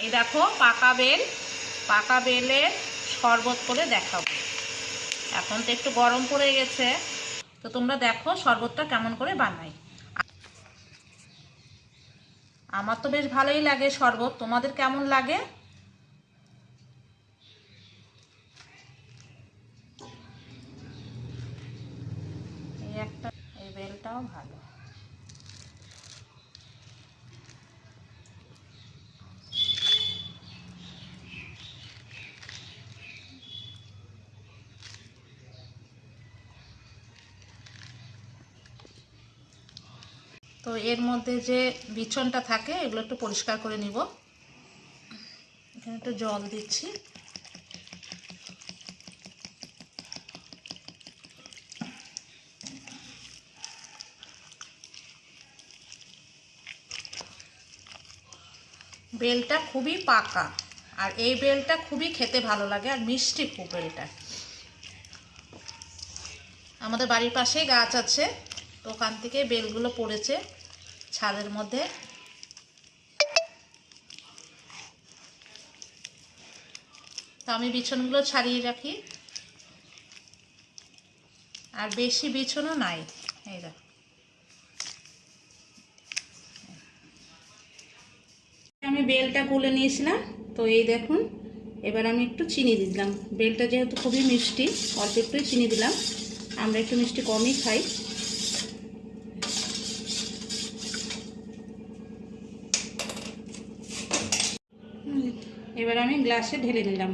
এই দেখো পাকা বেলের শরবত করে দেখাবো। এখন তো একটু গরম পড়ে গেছে, তো তোমরা দেখো শরবতটা কেমন করে বানাই। আমার তো বেশ ভালোই লাগে শরবত, তোমাদের কেমন লাগে? এই বেলটাও ভালো। তো এর মধ্যে যে বিচনটা থাকে এগুলো একটু পরিষ্কার করে নিব। এখানে একটু জল দিচ্ছি। বেলটা খুবই পাকা, আর এই বেলটা খুবই খেতে ভালো লাগে, আর মিষ্টি খুব বেলটা। আমাদের বাড়ির পাশেই গাছ আছে, তো ওখান থেকে বেলগুলো পড়েছে ছাদের মধ্যে। তো আমি বিছনগুলো ছাড়িয়ে রাখি, আর বেশি বিছনও নাই। এই দেখো, আমি বেলটা গুলে নিয়েছিলাম। তো এই দেখুন, এবার আমি একটু চিনি দিলাম। বেলটা যেহেতু খুবই মিষ্টি, অল্প একটুই চিনি দিলাম, আমরা একটু মিষ্টি কমই খাই। এবার আমি গ্লাসে ঢেলে নিলাম।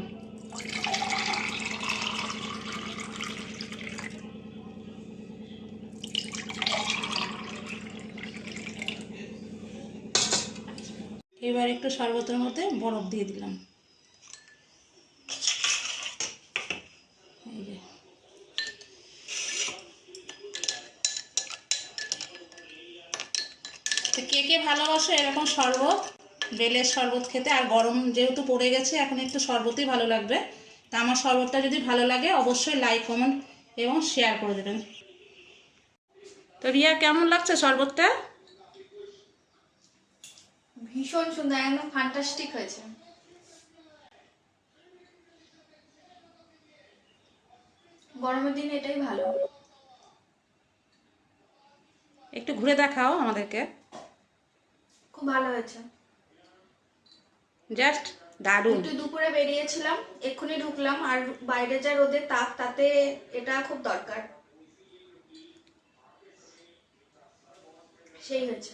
এবার একটু শরবতের মধ্যে বরফ দিয়ে দিলাম। এই যে, তো কে কে ভালোবাসো এরকম শরবত, বেলের শরবত খেতে? আর গরম যেহেতু পড়ে গেছে, এখন একটু শরবতই ভালো লাগবে। তা আমার শরবতটা যদি ভালো লাগে অবশ্যই লাইক, কমেন্ট এবং শেয়ার করে দেবেন। তো রিয়া, কেমন লাগছে শরবতটা? ভীষণ সুন্দর, একদম ফ্যান্টাস্টিক হয়েছে। গরমের দিনে এটাই ভালো। একটু ঘুরে দেখাও আমাদেরকে। খুব ভালো হয়েছে। জাস্ট দারুণ। একটু দুপুরে বেরিয়েছিলাম, এক্ষুনি ঢুকলাম, আর বাইরে যা রোদের তাপ, তাতে এটা খুব দরকার। সেই হয়েছে।